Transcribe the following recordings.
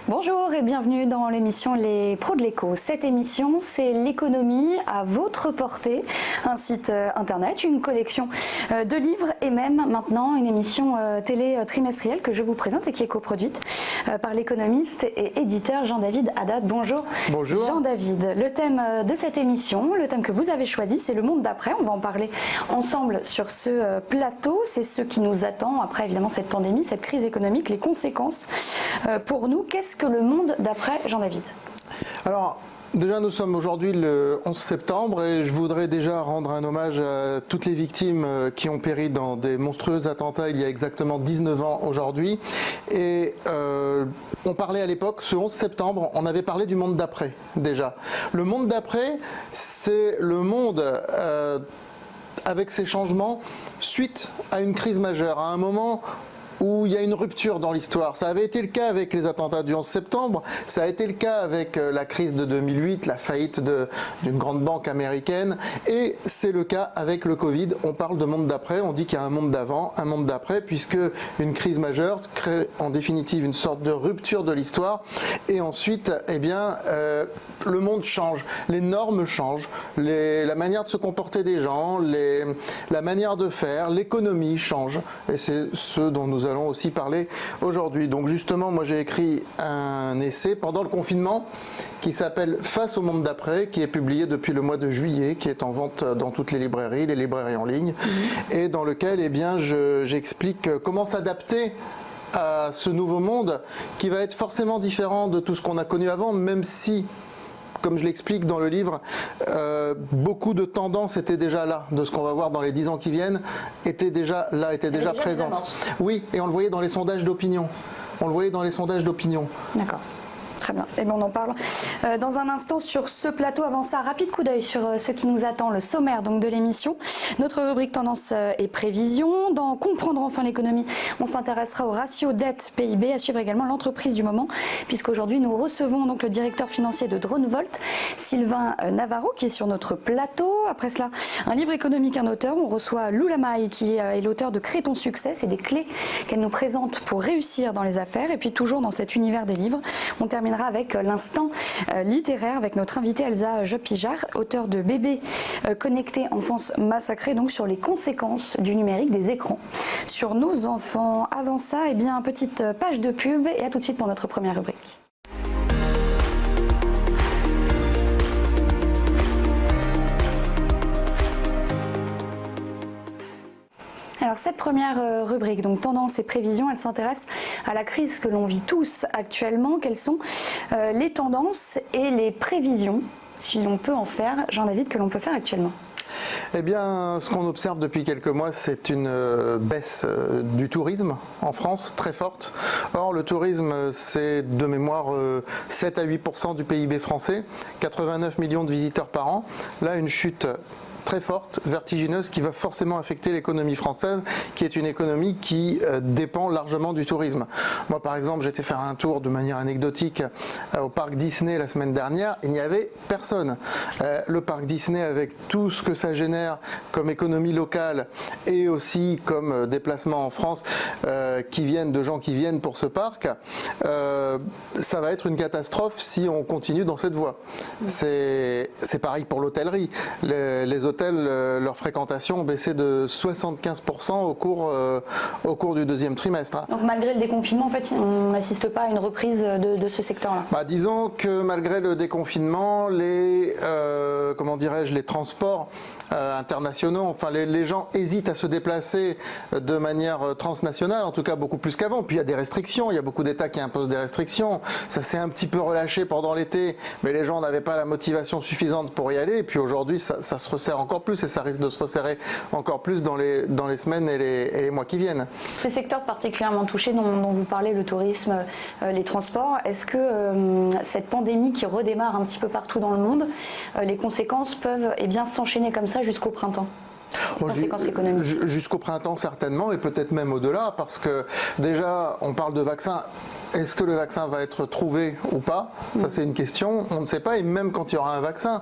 Bonjour et bienvenue dans l'émission Les Pros de l'écho. Cette émission, c'est l'économie à votre portée. Un site internet, une collection de livres et même maintenant une émission télé trimestrielle que je vous présente et qui est coproduite par l'économiste et éditeur Jean-David Haddad. Bonjour. Bonjour. Jean-David, le thème de cette émission, le thème que vous avez choisi, c'est le monde d'après. On va en parler ensemble sur ce plateau. C'est ce qui nous attend après évidemment cette pandémie, cette crise économique, les conséquences pour nous. Qu'est-ce que le monde d'après, Jean-David? Alors, déjà, nous sommes aujourd'hui le 11 septembre et je voudrais déjà rendre un hommage à toutes les victimes qui ont péri dans des monstrueux attentats il y a exactement 19 ans aujourd'hui. Et on parlait à l'époque, ce 11 septembre, on avait parlé du monde d'après déjà. Le monde d'après, c'est le monde avec ses changements suite à une crise majeure, à un moment où il y a une rupture dans l'histoire. Ça avait été le cas avec les attentats du 11 septembre, ça a été le cas avec la crise de 2008, la faillite d'une grande banque américaine, et c'est le cas avec le Covid. On parle de monde d'après, on dit qu'il y a un monde d'avant, un monde d'après, puisque une crise majeure crée en définitive une sorte de rupture de l'histoire, et ensuite, eh bien, le monde change, les normes changent, la manière de se comporter des gens, la manière de faire, l'économie change, et c'est ce dont nous allons aussi parler aujourd'hui. Donc justement, moi j'ai écrit un essai pendant le confinement qui s'appelle Face au monde d'après, qui est publié depuis le mois de juillet, qui est en vente dans toutes les librairies en ligne, et dans lequel eh bien, j'explique comment s'adapter à ce nouveau monde qui va être forcément différent de tout ce qu'on a connu avant, même si, comme je l'explique dans le livre, beaucoup de tendances étaient déjà là, de ce qu'on va voir dans les 10 ans qui viennent, étaient déjà là, étaient déjà présentes. Oui, et on le voyait dans les sondages d'opinion. D'accord. Très bien. Et bien on en parle dans un instant sur ce plateau. Avant ça, rapide coup d'œil sur ce qui nous attend, le sommaire donc de l'émission. Notre rubrique tendance et prévision. Dans Comprendre enfin l'économie, on s'intéressera au ratio dette PIB, à suivre également l'entreprise du moment, puisqu'aujourd'hui nous recevons donc le directeur financier de Dronevolt, Sylvain Navarro, qui est sur notre plateau. Après cela, un livre économique, un auteur. On reçoit Lou Lamaille, qui est l'auteur de Crée ton succès. C'est des clés qu'elle nous présente pour réussir dans les affaires. Et puis toujours dans cet univers des livres, on terminera avec l'instant littéraire avec notre invitée Elsa Job-Pijard, auteure de Bébé connecté, enfance massacrée, donc sur les conséquences du numérique, des écrans sur nos enfants. Avant ça, eh bien, petite page de pub et à tout de suite pour notre première rubrique. Alors cette première rubrique, donc tendance et prévision, elle s'intéresse à la crise que l'on vit tous actuellement. Quelles sont les tendances et les prévisions, si l'on peut en faire, Jean-David, que l'on peut faire actuellement? Eh bien, ce qu'on observe depuis quelques mois, c'est une baisse du tourisme en France, très forte. Or, le tourisme, c'est de mémoire 7 à 8% du PIB français, 89 millions de visiteurs par an. Là, une chute très forte, vertigineuse, qui va forcément affecter l'économie française, qui est une économie qui dépend largement du tourisme. Moi, par exemple, j'étais faire un tour de manière anecdotique au parc Disney la semaine dernière, il n'y avait personne. Le parc Disney, avec tout ce que ça génère comme économie locale et aussi comme déplacement en France, de gens qui viennent pour ce parc, ça va être une catastrophe si on continue dans cette voie. C'est pareil pour l'hôtellerie. Les hôtels, leur fréquentation ont baissé de 75% au cours du deuxième trimestre. Donc malgré le déconfinement, en fait, on n'assiste pas à une reprise de ce secteur-là. Disons que malgré le déconfinement, les transports internationaux, enfin les gens hésitent à se déplacer de manière transnationale, en tout cas beaucoup plus qu'avant. Puis il y a des restrictions, il y a beaucoup d'États qui imposent des restrictions. Ça s'est un petit peu relâché pendant l'été, mais les gens n'avaient pas la motivation suffisante pour y aller. Et puis aujourd'hui, ça se resserre encore plus et ça risque de se resserrer encore plus dans les semaines et les mois qui viennent. Ces secteurs particulièrement touchés dont vous parlez, le tourisme, les transports, est-ce que cette pandémie qui redémarre un petit peu partout dans le monde, les conséquences peuvent s'enchaîner comme ça jusqu'au printemps? Conséquences économiques. Jusqu'au printemps certainement, et peut-être même au-delà, parce que déjà on parle de vaccin. Est-ce que le vaccin va être trouvé ou pas? Ça c'est une question, on ne sait pas, et même quand il y aura un vaccin,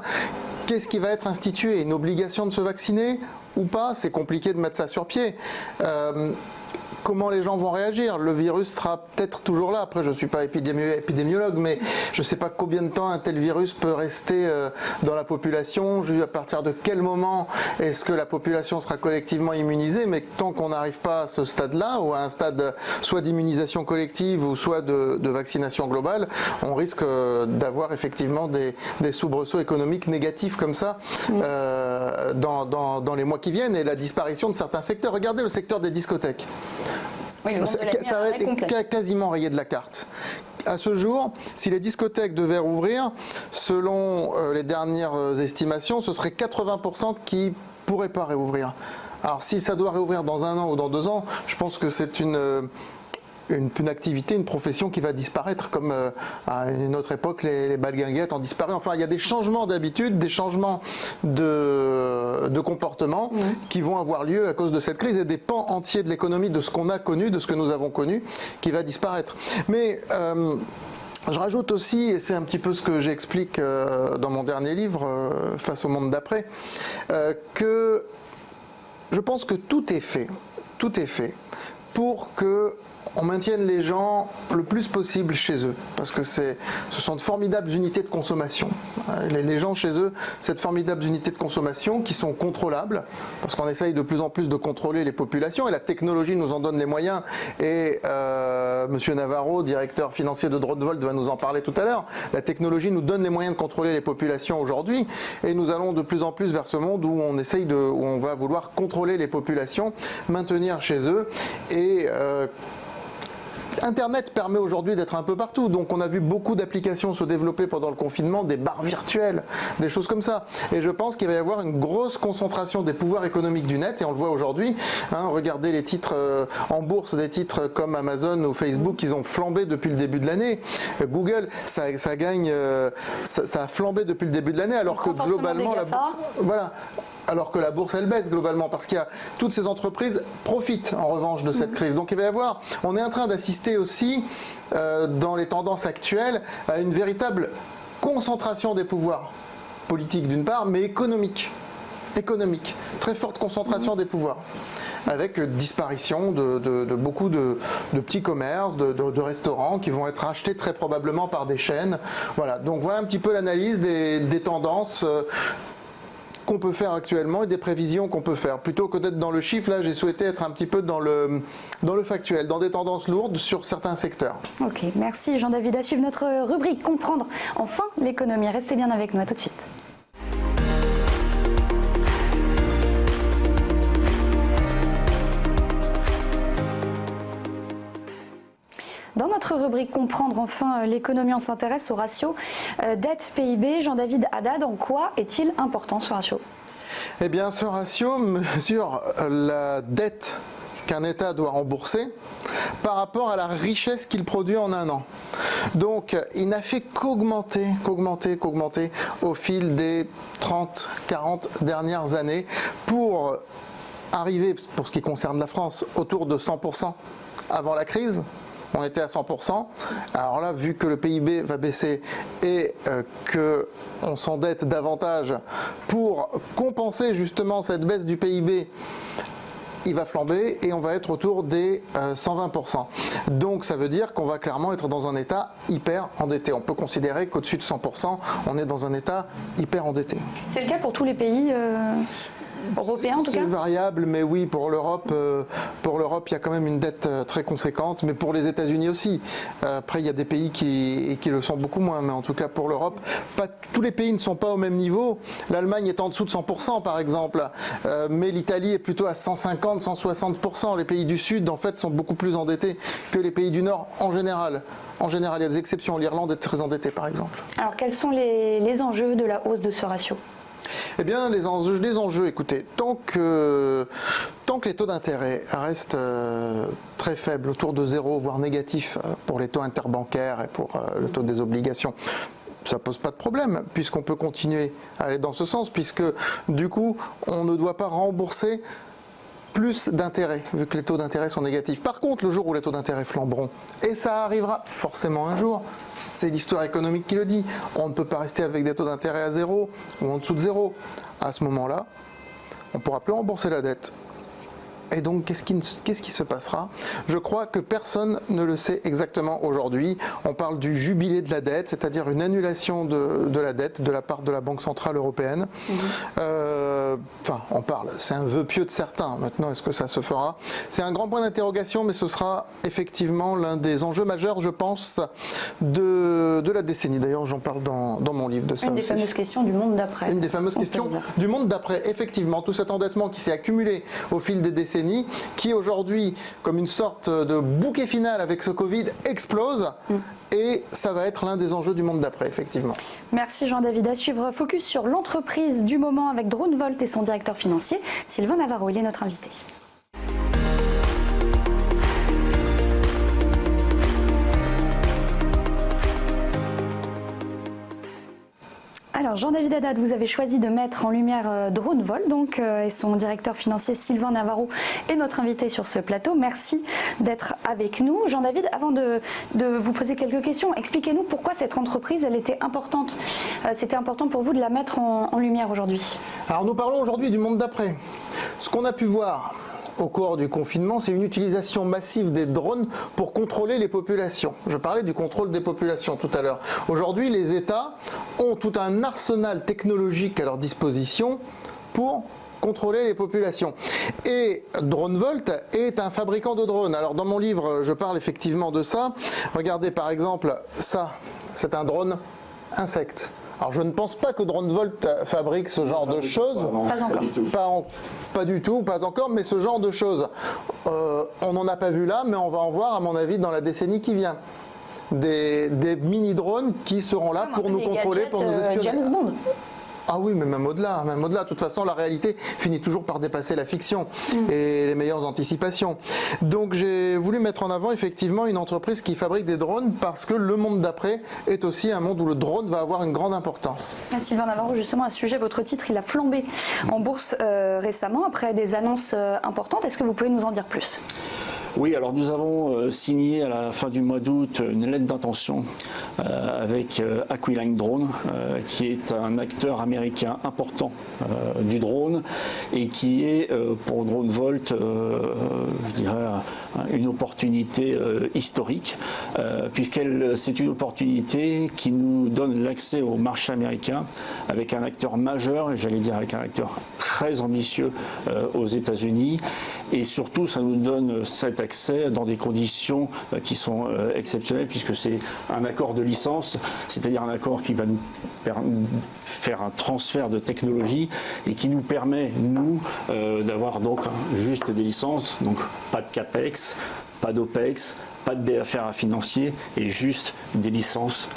qu'est-ce qui va être institué? Une obligation de se vacciner ou pas? C'est compliqué de mettre ça sur pied. comment les gens vont réagir. Le virus sera peut-être toujours là. Après, je ne suis pas épidémiologue, mais je ne sais pas combien de temps un tel virus peut rester dans la population, à partir de quel moment est-ce que la population sera collectivement immunisée. Mais tant qu'on n'arrive pas à ce stade-là, ou à un stade soit d'immunisation collective ou soit de vaccination globale, on risque d'avoir effectivement des soubresauts économiques négatifs comme ça dans les mois qui viennent, et la disparition de certains secteurs. Regardez le secteur des discothèques. Oui, Ça va être quasiment rayé de la carte. À ce jour, si les discothèques devaient rouvrir, selon les dernières estimations, ce serait 80% qui ne pourraient pas réouvrir. Alors si ça doit réouvrir dans 1 an ou dans 2 ans, je pense que c'est une activité, une profession qui va disparaître, comme à une autre époque les balguinguettes ont disparu. Enfin, il y a des changements d'habitude, des changements de comportement qui vont avoir lieu à cause de cette crise, et des pans entiers de l'économie, de ce qu'on a connu, de ce que nous avons connu, qui va disparaître. Mais je rajoute aussi, et c'est un petit peu ce que j'explique dans mon dernier livre, Face au monde d'après, que je pense que tout est fait pour que on maintienne les gens le plus possible chez eux, parce que ce sont de formidables unités de consommation. Les gens chez eux, c'est de formidables unités de consommation qui sont contrôlables, parce qu'on essaye de plus en plus de contrôler les populations, et la technologie nous en donne les moyens, et Monsieur Navarro, directeur financier de Dronevolt, va nous en parler tout à l'heure. La technologie nous donne les moyens de contrôler les populations aujourd'hui, et nous allons de plus en plus vers ce monde où on va vouloir contrôler les populations, maintenir chez eux, et Internet permet aujourd'hui d'être un peu partout, donc on a vu beaucoup d'applications se développer pendant le confinement, des bars virtuels, des choses comme ça. Et je pense qu'il va y avoir une grosse concentration des pouvoirs économiques du net, et on le voit aujourd'hui. Regardez les titres en bourse, des titres comme Amazon ou Facebook, ils ont flambé depuis le début de l'année. Google, ça a flambé depuis le début de l'année, alors que globalement la bourse, alors que la bourse elle baisse globalement, parce qu'il y a toutes ces entreprises profitent en revanche de cette crise. Donc il va y avoir, on est en train d'assister aussi dans les tendances actuelles à une véritable concentration des pouvoirs politiques d'une part, mais économique, très forte concentration des pouvoirs, avec disparition de beaucoup de petits commerces, de restaurants qui vont être rachetés très probablement par des chaînes. Voilà, donc voilà un petit peu l'analyse des tendances qu'on peut faire actuellement et des prévisions qu'on peut faire. Plutôt que d'être dans le chiffre, là j'ai souhaité être un petit peu dans le factuel, dans des tendances lourdes sur certains secteurs. Ok, merci Jean-David. À suivre notre rubrique Comprendre enfin l'économie. Restez bien avec nous, à tout de suite. Dans notre rubrique Comprendre enfin l'économie, on s'intéresse au ratio dette-PIB. Jean-David Haddad, en quoi est-il important ce ratio ? Eh bien, ce ratio mesure la dette qu'un État doit rembourser par rapport à la richesse qu'il produit en 1 an. Donc, il n'a fait qu'augmenter au fil des 30, 40 dernières années pour arriver, pour ce qui concerne la France, autour de 100% avant la crise. On était à 100%. Alors là, vu que le PIB va baisser et qu'on s'endette davantage pour compenser justement cette baisse du PIB, il va flamber et on va être autour des 120%. Donc ça veut dire qu'on va clairement être dans un état hyper endetté. On peut considérer qu'au-dessus de 100%, on est dans un état hyper endetté. C'est le cas pour tous les pays européen en tout cas ? C'est variable, mais oui, pour l'Europe, il y a quand même une dette très conséquente, mais pour les États-Unis aussi. Après, il y a des pays qui le sont beaucoup moins, mais en tout cas pour l'Europe, tous les pays ne sont pas au même niveau. L'Allemagne est en dessous de 100% par exemple, mais l'Italie est plutôt à 150, 160%. Les pays du Sud, en fait, sont beaucoup plus endettés que les pays du Nord en général. En général, il y a des exceptions. L'Irlande est très endettée, par exemple. Alors, quels sont les enjeux de la hausse de ce ratio ? Eh bien, les enjeux, écoutez, tant que les taux d'intérêt restent très faibles, autour de 0, voire négatifs pour les taux interbancaires et pour le taux des obligations, ça pose pas de problème, puisqu'on peut continuer à aller dans ce sens, puisque du coup, on ne doit pas rembourser plus d'intérêt, vu que les taux d'intérêt sont négatifs. Par contre, le jour où les taux d'intérêt flamberont, et ça arrivera forcément un jour, c'est l'histoire économique qui le dit, on ne peut pas rester avec des taux d'intérêt à 0 ou en dessous de 0. À ce moment-là, on ne pourra plus rembourser la dette. Et donc, qu'est-ce qui se passera? Je crois que personne ne le sait exactement aujourd'hui. On parle du jubilé de la dette, c'est-à-dire une annulation de la dette de la part de la Banque Centrale Européenne. On parle, c'est un vœu pieux de certains. Maintenant, est-ce que ça se fera? C'est un grand point d'interrogation, mais ce sera effectivement l'un des enjeux majeurs, je pense, de la décennie. D'ailleurs, j'en parle dans mon livre de ça. Une des fameuses questions du monde d'après. Une des fameuses questions du monde d'après, effectivement. Tout cet endettement qui s'est accumulé au fil des décennies, qui aujourd'hui, comme une sorte de bouquet final avec ce Covid, explose. Et ça va être l'un des enjeux du monde d'après, effectivement. Merci Jean-David. À suivre, focus sur l'entreprise du moment avec DroneVolt et son directeur financier, Sylvain Navarro. Il est notre invité. Alors Jean-David Haddad, vous avez choisi de mettre en lumière DroneVolt et son directeur financier Sylvain Navarro est notre invité sur ce plateau. Merci d'être avec nous. Jean-David, avant de vous poser quelques questions, expliquez-nous pourquoi cette entreprise elle était importante. C'était important pour vous de la mettre en lumière aujourd'hui. Alors nous parlons aujourd'hui du monde d'après. Ce qu'on a pu voir au cours du confinement, c'est une utilisation massive des drones pour contrôler les populations. Je parlais du contrôle des populations tout à l'heure. Aujourd'hui, les États ont tout un arsenal technologique à leur disposition pour contrôler les populations. Et DroneVolt est un fabricant de drones. Alors dans mon livre, je parle effectivement de ça. Regardez par exemple, ça, c'est un drone insecte. Alors je ne pense pas que DroneVolt fabrique ce genre de choses. Pas du tout, pas encore, mais ce genre de choses. On n'en a pas vu là, mais on va en voir à mon avis dans la décennie qui vient. Des mini-drones qui seront là pour nous contrôler, pour nous espionner. James Bond. Ah oui, mais même au-delà. De toute façon, la réalité finit toujours par dépasser la fiction et les meilleures anticipations. Donc j'ai voulu mettre en avant effectivement une entreprise qui fabrique des drones parce que le monde d'après est aussi un monde où le drone va avoir une grande importance. Sylvain Navarro, justement à ce sujet, votre titre il a flambé en bourse récemment après des annonces importantes. Est-ce que vous pouvez nous en dire plus ? Oui, alors nous avons signé à la fin du mois d'août une lettre d'intention avec Aquiline Drone, qui est un acteur américain important du drone et qui est pour DroneVolt, je dirais, une opportunité historique, c'est une opportunité qui nous donne l'accès au marché américain avec un acteur majeur, et j'allais dire avec un acteur très ambitieux aux États-Unis, et surtout ça nous donne cet accès dans des conditions qui sont exceptionnelles, puisque c'est un accord de licence, c'est-à-dire un accord qui va nous faire un transfert de technologie et qui nous permet, nous, d'avoir donc juste des licences, donc pas de CAPEX, pas d'OPEX, pas de BFR financier et juste des licences,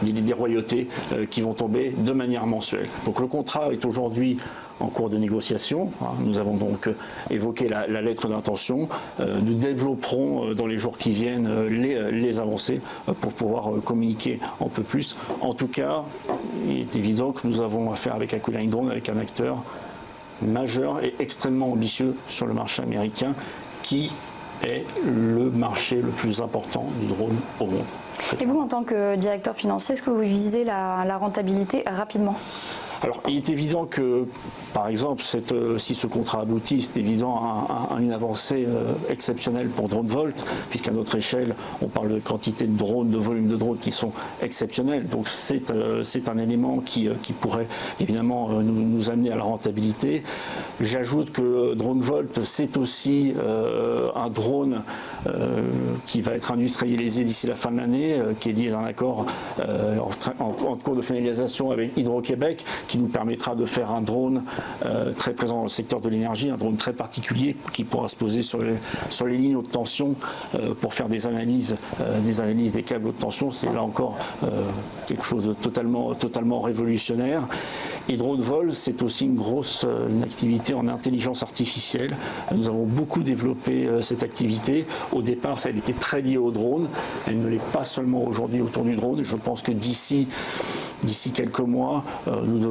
des royautés qui vont tomber de manière mensuelle. Donc le contrat est aujourd'hui en cours de négociation. Nous avons donc évoqué la lettre d'intention. Nous développerons dans les jours qui viennent les avancées pour pouvoir communiquer un peu plus. En tout cas, il est évident que nous avons affaire avec Aquiline Drone, avec un acteur majeur et extrêmement ambitieux sur le marché américain qui est le marché le plus important du drone au monde. Et vous, en tant que directeur financier, est-ce que vous visez la rentabilité rapidement ? Alors, il est évident que, par exemple, si ce contrat aboutit, c'est évident une avancée exceptionnelle pour DroneVolt, puisqu'à notre échelle, on parle de quantité de drones, de volume de drones qui sont exceptionnels. Donc, c'est un élément qui pourrait évidemment nous amener à la rentabilité. J'ajoute que DroneVolt, c'est aussi un drone qui va être industrialisé d'ici la fin de l'année, qui est lié à un accord en cours de finalisation avec Hydro-Québec, qui nous permettra de faire un drone très présent dans le secteur de l'énergie, un drone très particulier qui pourra se poser sur les lignes haute tension pour faire des analyses des câbles haute tension. C'est là encore quelque chose de totalement révolutionnaire. Et DroneVolt, c'est aussi une activité en intelligence artificielle. Nous avons beaucoup développé cette activité. Au départ, elle était très liée au drone. Elle ne l'est pas seulement aujourd'hui autour du drone. Je pense que d'ici quelques mois, nous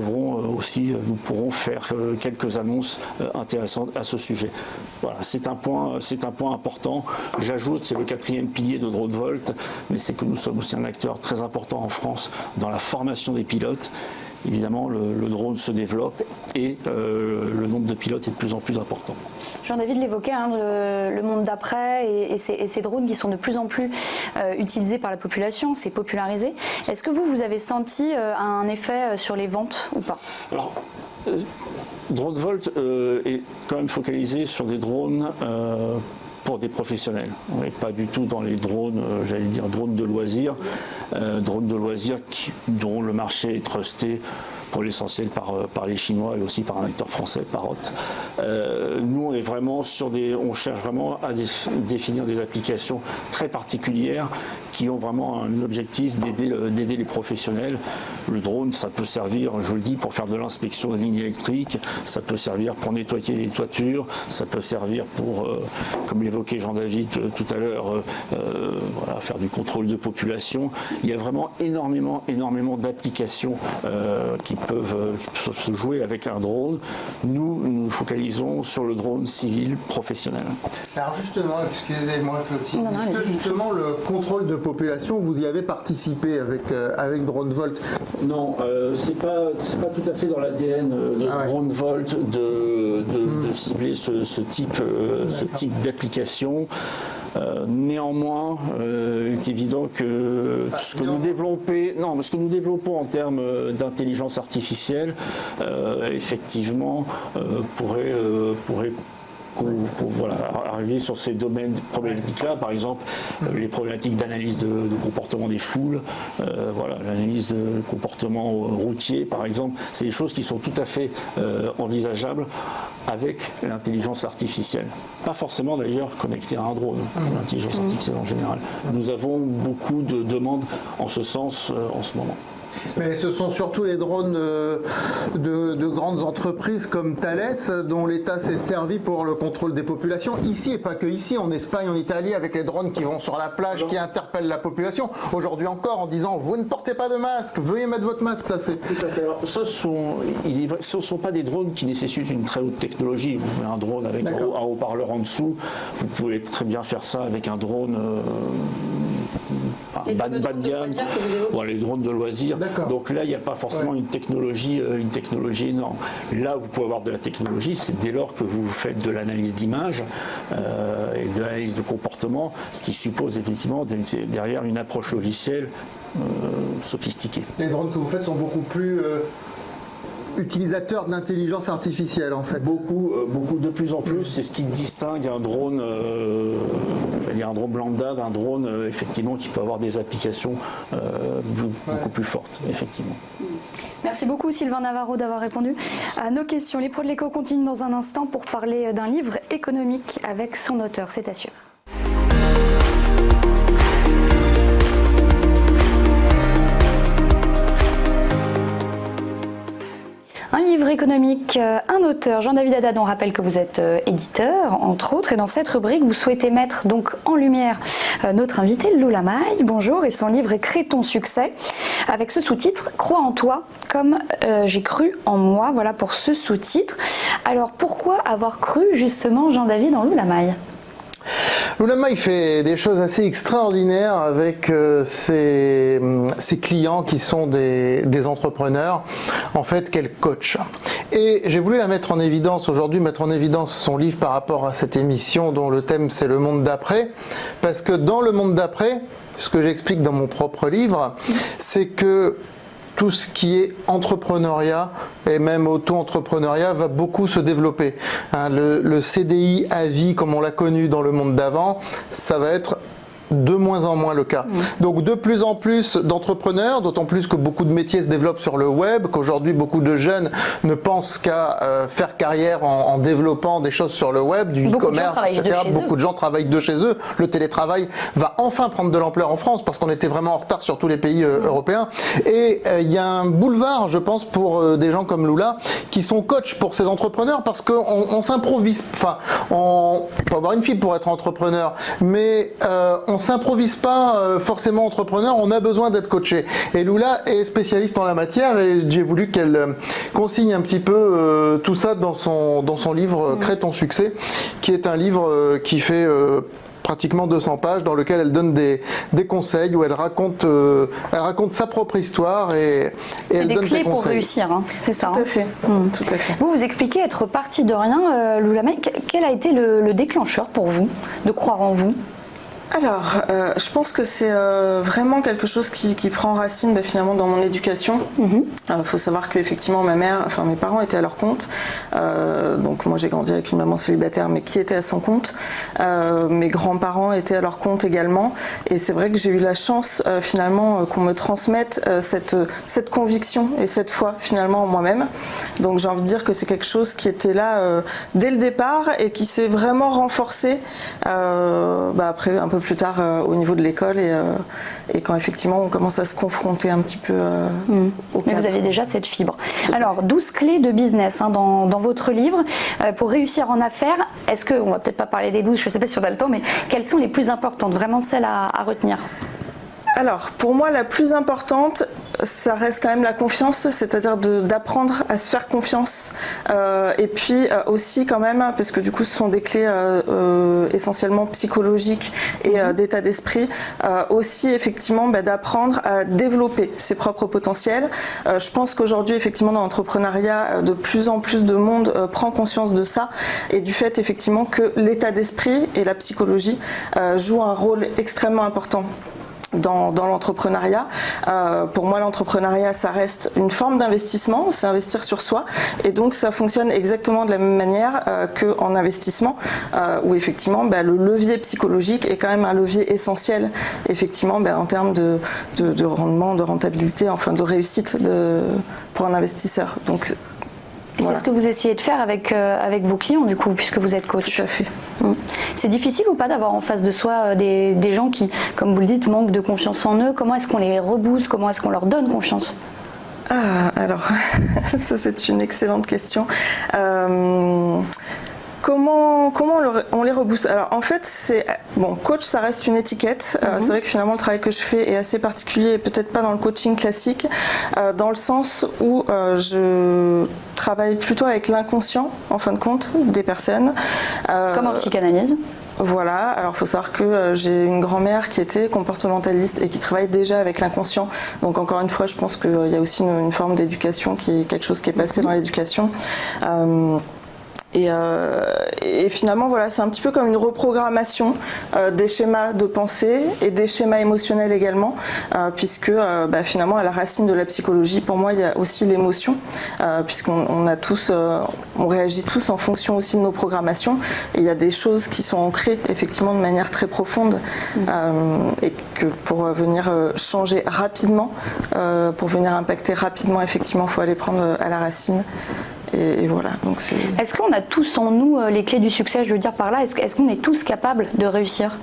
pourrons faire quelques annonces intéressantes à ce sujet. Voilà, c'est un point important. J'ajoute, c'est le 4e pilier de DroneVolt, mais c'est que nous sommes aussi un acteur très important en France dans la formation des pilotes. évidemment, le drone se développe et le nombre de pilotes est de plus en plus important. Jean-David l'évoquait, hein, le monde d'après et ces drones qui sont de plus en plus utilisés par la population, c'est popularisé. Est-ce que vous avez senti un effet sur les ventes ou pas? Alors, DroneVolt est quand même focalisé sur des drones pour des professionnels. On n'est pas du tout dans les drones, j'allais dire drones de loisirs, dont le marché est trusté pour l'essentiel par les Chinois et aussi par un acteur français, Parrot. Nous, on est vraiment on cherche vraiment à définir des applications très particulières qui ont vraiment un objectif d'aider les professionnels. Le drone, ça peut servir, je le dis, pour faire de l'inspection de lignes électriques, ça peut servir pour nettoyer les toitures, ça peut servir pour, comme l'évoquait Jean-David tout à l'heure, faire du contrôle de population. Il y a vraiment énormément d'applications qui peuvent se jouer avec un drone. Nous nous focalisons sur le drone civil professionnel. Alors justement, excusez-moi Clotilde, est-ce que justement le contrôle de population, vous y avez participé avec DroneVolt? Non, c'est pas tout à fait dans l'ADN de DroneVolt de cibler ce type d'application. Néanmoins, il est évident que ce que nous développons en termes d'intelligence artificielle, effectivement, pourrait arriver sur ces domaines problématiques-là, par exemple les problématiques d'analyse de comportement des foules, l'analyse de comportement routier, par exemple, c'est des choses qui sont tout à fait envisageables avec l'intelligence artificielle. Pas forcément d'ailleurs connectée à un drone, l'intelligence artificielle en général. Nous avons beaucoup de demandes en ce sens en ce moment. Mais ce sont surtout les drones de grandes entreprises comme Thales dont l'État s'est servi pour le contrôle des populations. Ici, et pas que ici, en Espagne, en Italie, avec les drones qui vont sur la plage, qui interpellent la population. Aujourd'hui encore, en disant « Vous ne portez pas de masque, veuillez mettre votre masque ». Ça, c'est... Tout à fait. Alors, ce ne sont pas des drones qui nécessitent une très haute technologie. Vous mettez un drone avec un haut-parleur en dessous. Vous pouvez très bien faire ça avec un drone bas de gamme, les drones de loisirs. Donc là, il n'y a pas forcément une technologie énorme. Là, vous pouvez avoir de la technologie, c'est dès lors que vous faites de l'analyse d'image et de l'analyse de comportement, ce qui suppose effectivement derrière une approche logicielle sophistiquée. Les drones que vous faites sont beaucoup plus utilisateurs de l'intelligence artificielle, en fait. Beaucoup, de plus en plus. C'est ce qui distingue un drone, un drone lambda d'un drone effectivement qui peut avoir des applications beaucoup plus fortes, effectivement. Merci beaucoup Sylvain Navarro d'avoir répondu à nos questions. Les pros de l'éco continuent dans un instant pour parler d'un livre économique avec son auteur. C'est à suivre. Un livre économique, un auteur, Jean-David Haddad, on rappelle que vous êtes éditeur, entre autres, et dans cette rubrique, vous souhaitez mettre donc en lumière notre invité, Lula May, bonjour, et son livre « Crée ton succès », avec ce sous-titre « Crois en toi, comme j'ai cru en moi », voilà pour ce sous-titre. Alors, pourquoi avoir cru, justement, Jean-David, en Lula May ? Lula May fait des choses assez extraordinaires avec ses clients qui sont des entrepreneurs, en fait, qu'elle coach. Et j'ai voulu la mettre en évidence aujourd'hui, mettre en évidence son livre par rapport à cette émission dont le thème c'est le monde d'après, parce que dans le monde d'après, ce que j'explique dans mon propre livre, c'est que tout ce qui est entrepreneuriat et même auto-entrepreneuriat va beaucoup se développer. Le CDI à vie, comme on l'a connu dans le monde d'avant, ça va être de moins en moins le cas. Donc de plus en plus d'entrepreneurs, d'autant plus que beaucoup de métiers se développent sur le web, qu'aujourd'hui beaucoup de jeunes ne pensent qu'à faire carrière en développant des choses sur le web, du e-commerce, etc. Beaucoup de gens travaillent de chez eux. Le télétravail va enfin prendre de l'ampleur en France parce qu'on était vraiment en retard sur tous les pays européens. Et il y a un boulevard, je pense, pour des gens comme Lula qui sont coachs pour ces entrepreneurs parce qu'on s'improvise. Enfin, on faut avoir une fibre pour être entrepreneur, mais on s'improvise pas forcément entrepreneur, on a besoin d'être coaché. Et Lula est spécialiste en la matière et j'ai voulu qu'elle consigne un petit peu tout ça dans son livre Crée ton succès, qui est un livre qui fait pratiquement 200 pages dans lequel elle donne des conseils, où elle raconte sa propre histoire et c'est elle des donne clés des conseils. pour réussir, hein. C'est ça. Tout à fait. Tout à fait. Vous expliquez être parti de rien, Lou Lamay. Quel a été le déclencheur pour vous de croire en vous? Alors, je pense que c'est vraiment quelque chose qui prend racine finalement dans mon éducation. Faut savoir qu'effectivement mes parents étaient à leur compte. Donc moi j'ai grandi avec une maman célibataire mais qui était à son compte. Mes grands-parents étaient à leur compte également. Et c'est vrai que j'ai eu la chance finalement qu'on me transmette cette conviction et cette foi finalement en moi-même. Donc j'ai envie de dire que c'est quelque chose qui était là dès le départ et qui s'est vraiment renforcé après un peu plus tard au niveau de l'école et quand effectivement on commence à se confronter un petit peu au cadre. Mais vous avez déjà cette fibre. Alors, 12 clés de business dans votre livre pour réussir en affaires. Est-ce que, on va peut-être pas parler des 12, je ne sais pas si on a le temps, mais quelles sont les plus importantes, vraiment celles à retenir? Alors, pour moi, la plus importante, ça reste quand même la confiance, c'est-à-dire d'apprendre à se faire confiance. Et puis aussi quand même, parce que du coup ce sont des clés essentiellement psychologiques et d'état d'esprit, aussi effectivement d'apprendre à développer ses propres potentiels. Je pense qu'aujourd'hui effectivement dans l'entrepreneuriat, de plus en plus de monde prend conscience de ça et du fait effectivement que l'état d'esprit et la psychologie jouent un rôle extrêmement important dans l'entrepreneuriat. Pour moi, l'entrepreneuriat, ça reste une forme d'investissement, c'est investir sur soi, et donc ça fonctionne exactement de la même manière qu'en investissement, où effectivement le levier psychologique est quand même un levier essentiel, effectivement en termes de rendement, de rentabilité, enfin de réussite pour un investisseur. Donc voilà. C'est ce que vous essayez de faire avec vos clients, du coup, puisque vous êtes coach. Tout à fait. C'est difficile ou pas d'avoir en face de soi des gens qui, comme vous le dites, manquent de confiance en eux? Comment est-ce qu'on les rebooste? Comment est-ce qu'on leur donne confiance? Alors, ça c'est une excellente question. Comment on les rebooste? Alors en fait, coach, ça reste une étiquette. C'est vrai que finalement le travail que je fais est assez particulier et peut-être pas dans le coaching classique, dans le sens où je travaille plutôt avec l'inconscient, en fin de compte, des personnes. Comme en psychanalyse. Voilà, alors il faut savoir que j'ai une grand-mère qui était comportementaliste et qui travaille déjà avec l'inconscient. Donc encore une fois, je pense qu'il y a aussi une forme d'éducation qui est quelque chose qui est passé dans l'éducation. Et finalement, voilà, c'est un petit peu comme une reprogrammation des schémas de pensée et des schémas émotionnels également, puisque finalement, à la racine de la psychologie, pour moi, il y a aussi l'émotion, puisqu'on a tous, on réagit tous en fonction aussi de nos programmations, et il y a des choses qui sont ancrées effectivement de manière très profonde, et que pour venir changer rapidement, pour venir impacter rapidement, effectivement, il faut aller prendre à la racine. Et voilà, donc c'est... Est-ce qu'on a tous en nous les clés du succès, je veux dire par là? Est-ce qu'on est tous capables de réussir?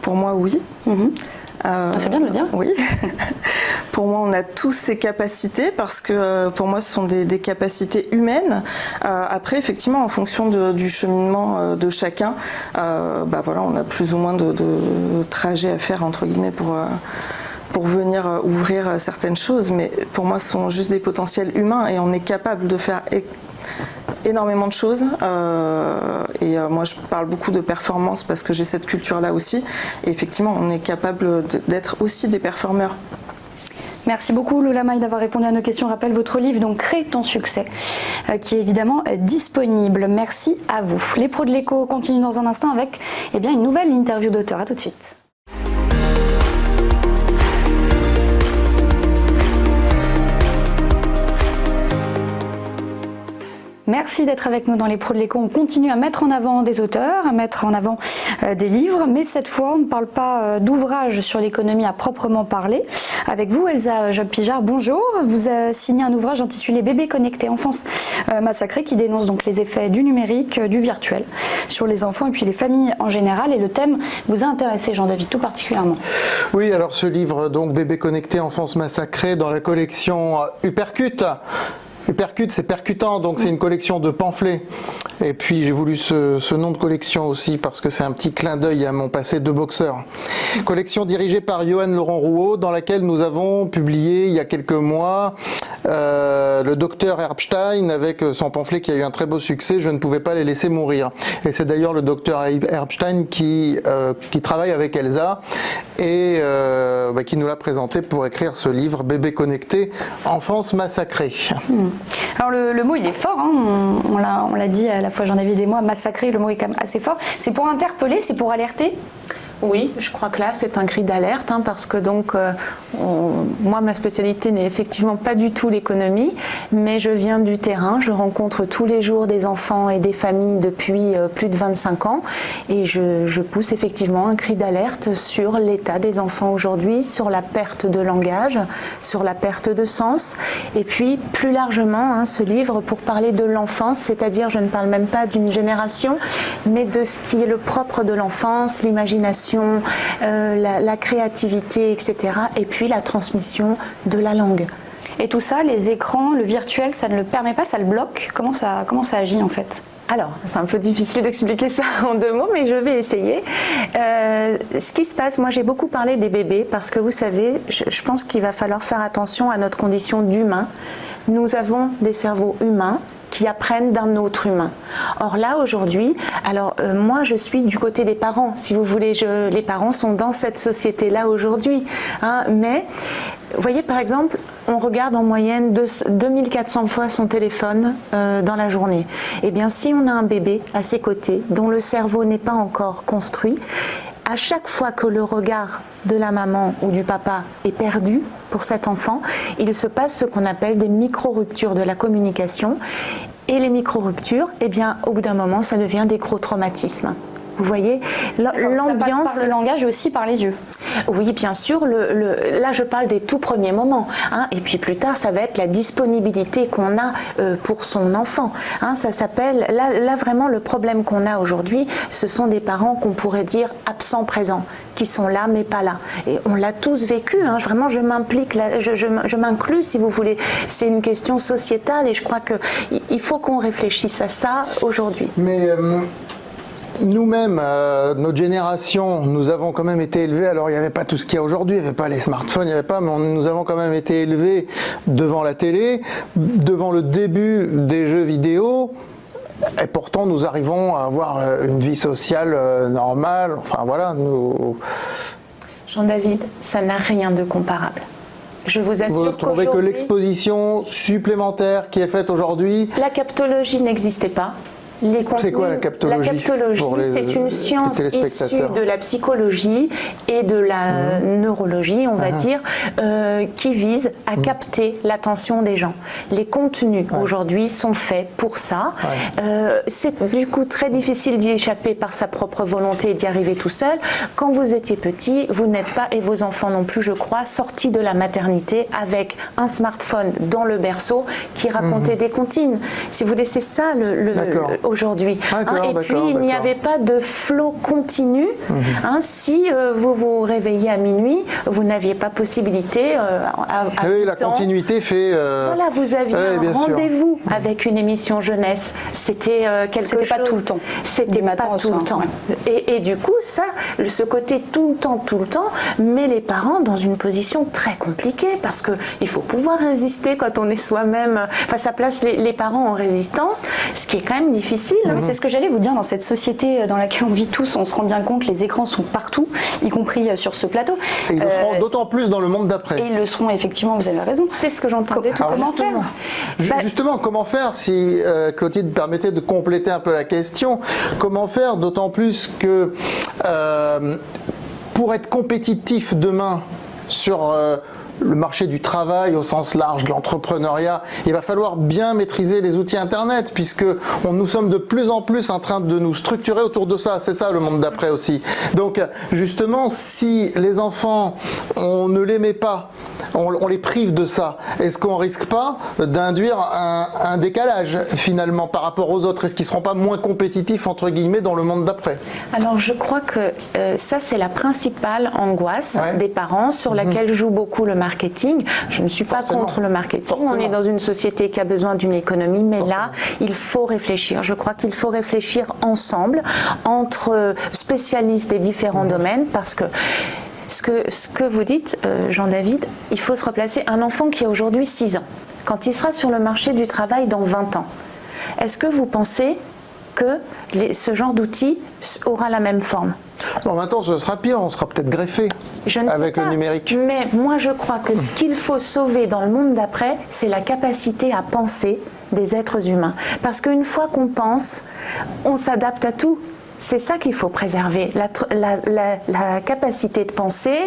Pour moi, oui. C'est bien de le dire. Oui. Pour moi, on a tous ces capacités parce que pour moi, ce sont des capacités humaines. Après, effectivement, en fonction du cheminement de chacun, voilà, on a plus ou moins de trajets à faire, entre guillemets, pour venir ouvrir certaines choses, mais pour moi ce sont juste des potentiels humains et on est capable de faire énormément de choses et moi je parle beaucoup de performance parce que j'ai cette culture là aussi et effectivement on est capable d'être aussi des performeurs. Merci beaucoup Lou Lamay d'avoir répondu à nos questions. Je rappelle votre livre, donc Crée ton succès, qui est évidemment disponible. Merci à vous. Les pros de l'écho continuent dans un instant avec une nouvelle interview d'auteur. À tout de suite. Merci d'être avec nous dans les pros de l'écho. On continue à mettre en avant des auteurs, à mettre en avant des livres, mais cette fois, on ne parle pas d'ouvrages sur l'économie à proprement parler. Avec vous, Elsa Job-Pijard, bonjour. Vous signez un ouvrage intitulé Bébés connectés, enfance massacrée, qui dénonce donc les effets du numérique, du virtuel sur les enfants et puis les familles en général. Et le thème vous a intéressé, Jean-David, tout particulièrement. Oui, alors ce livre, donc Bébés connectés, enfance massacrée, dans la collection Hypercute. Hypercute, c'est percutant, donc c'est une collection de pamphlets. Et puis j'ai voulu ce nom de collection aussi parce que c'est un petit clin d'œil à mon passé de boxeur. Collection dirigée par Johan Laurent Rouault, dans laquelle nous avons publié il y a quelques mois le docteur Herbstein avec son pamphlet qui a eu un très beau succès, Je ne pouvais pas les laisser mourir. Et c'est d'ailleurs le docteur Herbstein qui travaille avec Elsa et qui nous l'a présenté pour écrire ce livre Bébé connecté, enfance massacrée. Alors le mot il est fort, hein. on l'a dit à la fois Jean-David et moi, massacrer, le mot est quand même assez fort. C'est pour interpeller, c'est pour alerter? Oui, je crois que là c'est un cri d'alerte parce que donc moi ma spécialité n'est effectivement pas du tout l'économie, mais je viens du terrain, je rencontre tous les jours des enfants et des familles depuis plus de 25 ans et je pousse effectivement un cri d'alerte sur l'état des enfants aujourd'hui, sur la perte de langage, sur la perte de sens et puis plus largement ce livre pour parler de l'enfance, c'est-à-dire je ne parle même pas d'une génération, mais de ce qui est le propre de l'enfance, l'imagination, la créativité, etc. Et puis la transmission de la langue. Et tout ça, les écrans, le virtuel, ça ne le permet pas, ça le bloque? Comment ça agit en fait? Alors, c'est un peu difficile d'expliquer ça en 2 mots, mais je vais essayer. Ce qui se passe, moi j'ai beaucoup parlé des bébés parce que vous savez, je pense qu'il va falloir faire attention à notre condition d'humain. Nous avons des cerveaux humains qui apprennent d'un autre humain. Or là, aujourd'hui, alors moi je suis du côté des parents, si vous voulez, les parents sont dans cette société-là aujourd'hui. Mais, vous voyez par exemple, on regarde en moyenne 2400 fois son téléphone dans la journée. Eh bien, si on a un bébé à ses côtés, dont le cerveau n'est pas encore construit, à chaque fois que le regard de la maman ou du papa est perdu pour cet enfant, il se passe ce qu'on appelle des micro-ruptures de la communication. Et les micro-ruptures, eh bien, au bout d'un moment, ça devient des gros traumatismes. Vous voyez, l'ambiance... Ça passe par le langage et aussi par les yeux. Oui, bien sûr. Là, je parle des tout premiers moments. Et puis plus tard, ça va être la disponibilité qu'on a pour son enfant. Ça s'appelle... Là, vraiment, le problème qu'on a aujourd'hui, ce sont des parents qu'on pourrait dire absents-présents, qui sont là, mais pas là. Et on l'a tous vécu. Vraiment, je m'implique, je m'inclus, si vous voulez. C'est une question sociétale et je crois qu'il faut qu'on réfléchisse à ça aujourd'hui. Mais... nous-mêmes, notre génération, nous avons quand même été élevés, alors il n'y avait pas tout ce qu'il y a aujourd'hui, il n'y avait pas les smartphones, il n'y avait pas, mais nous avons quand même été élevés devant la télé, devant le début des jeux vidéo, et pourtant nous arrivons à avoir une vie sociale normale, enfin voilà. Jean-David, ça n'a rien de comparable. Je vous assure vous trouvez que l'exposition supplémentaire qui est faite aujourd'hui... La captologie n'existait pas. C'est quoi la captologie? La captologie, c'est une science issue de la psychologie et de la neurologie, on va dire, qui vise à capter l'attention des gens. Les contenus aujourd'hui sont faits pour ça. C'est du coup très difficile d'y échapper par sa propre volonté et d'y arriver tout seul. Quand vous étiez petit, vous n'êtes pas, et vos enfants non plus, je crois, sortis de la maternité avec un smartphone dans le berceau qui racontait des comptines. Si vous voulez, c'est ça aujourd'hui. Et puis, il n'y avait pas de flot continu. Si vous vous réveillez à minuit, vous n'aviez pas possibilité à oui, la continuité fait... Voilà, vous aviez un rendez-vous avec une émission jeunesse. C'était quelque chose... C'était pas tout le temps. C'était pas tout le temps. Et du coup, ça, ce côté tout le temps, met les parents dans une position très compliquée parce qu'il faut pouvoir résister quand on est soi-même... Enfin, ça place les parents en résistance, ce qui est quand même difficile. Mais c'est ce que j'allais vous dire, dans cette société dans laquelle on vit tous, on se rend bien compte, les écrans sont partout, y compris sur ce plateau. Et ils le seront d'autant plus dans le monde d'après. Et ils le seront, effectivement, vous avez raison. C'est ce que j'entendais. Comment faire Justement, comment faire, si Clotilde permettait de compléter un peu la question, comment faire d'autant plus que pour être compétitif demain sur... le marché du travail au sens large de l'entrepreneuriat, il va falloir bien maîtriser les outils Internet puisque nous sommes de plus en plus en train de nous structurer autour de ça. C'est ça le monde d'après aussi. Donc justement, si les enfants, on ne les met pas, on les prive de ça, est-ce qu'on risque pas d'induire un décalage finalement par rapport aux autres? Est-ce qu'ils ne seront pas moins compétitifs entre guillemets dans le monde d'après? Alors je crois que ça c'est la principale angoisse des parents sur laquelle joue beaucoup le marketing. Je ne suis pas contre le marketing. On est dans une société qui a besoin d'une économie, mais là, il faut réfléchir. Je crois qu'il faut réfléchir ensemble, entre spécialistes des différents domaines, parce que ce que vous dites, Jean-David, il faut se replacer. Un enfant qui a aujourd'hui 6 ans, quand il sera sur le marché du travail dans 20 ans, est-ce que vous pensez que ce genre d'outil aura la même forme? Bon, maintenant, ce sera pire, on sera peut-être greffé Je ne sais avec pas, le numérique. mais moi je crois que ce qu'il faut sauver dans le monde d'après, c'est la capacité à penser des êtres humains. Parce qu'une fois qu'on pense, on s'adapte à tout. C'est ça qu'il faut préserver, la capacité de penser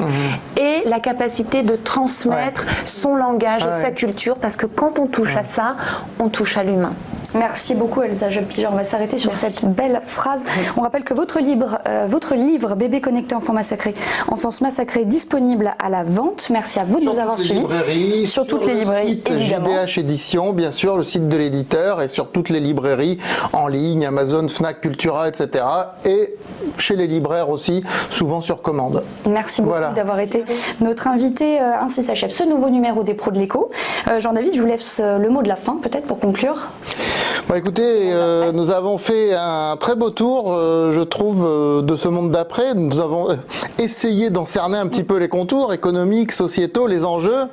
et la capacité de transmettre son langage et sa culture, parce que quand on touche à ça, on touche à l'humain. Merci beaucoup Elsa Jolpiger. On va s'arrêter sur cette belle phrase. On rappelle que votre livre Bébé connecté enfance massacrée est disponible à la vente. Merci à vous de nous avoir suivis. Sur toutes les librairies, évidemment. JDH Édition, bien sûr, le site de l'éditeur, et sur toutes les librairies en ligne, Amazon, Fnac, Cultura, etc. Et chez les libraires aussi, souvent sur commande. Merci beaucoup d'avoir été notre invité. Ainsi s'achève ce nouveau numéro des Pros de l'écho. Jean-David, je vous laisse le mot de la fin peut-être pour conclure. Bah écoutez, nous avons fait un très beau tour, je trouve, de ce monde d'après. Nous avons essayé d'en cerner un petit peu les contours économiques, sociétaux, les enjeux.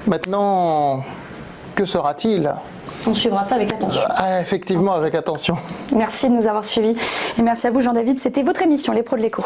Maintenant, que sera-t-il ? On suivra ça avec attention. Effectivement, avec attention. Merci de nous avoir suivis. Et merci à vous, Jean-David. C'était votre émission, Les Pros de l'écho.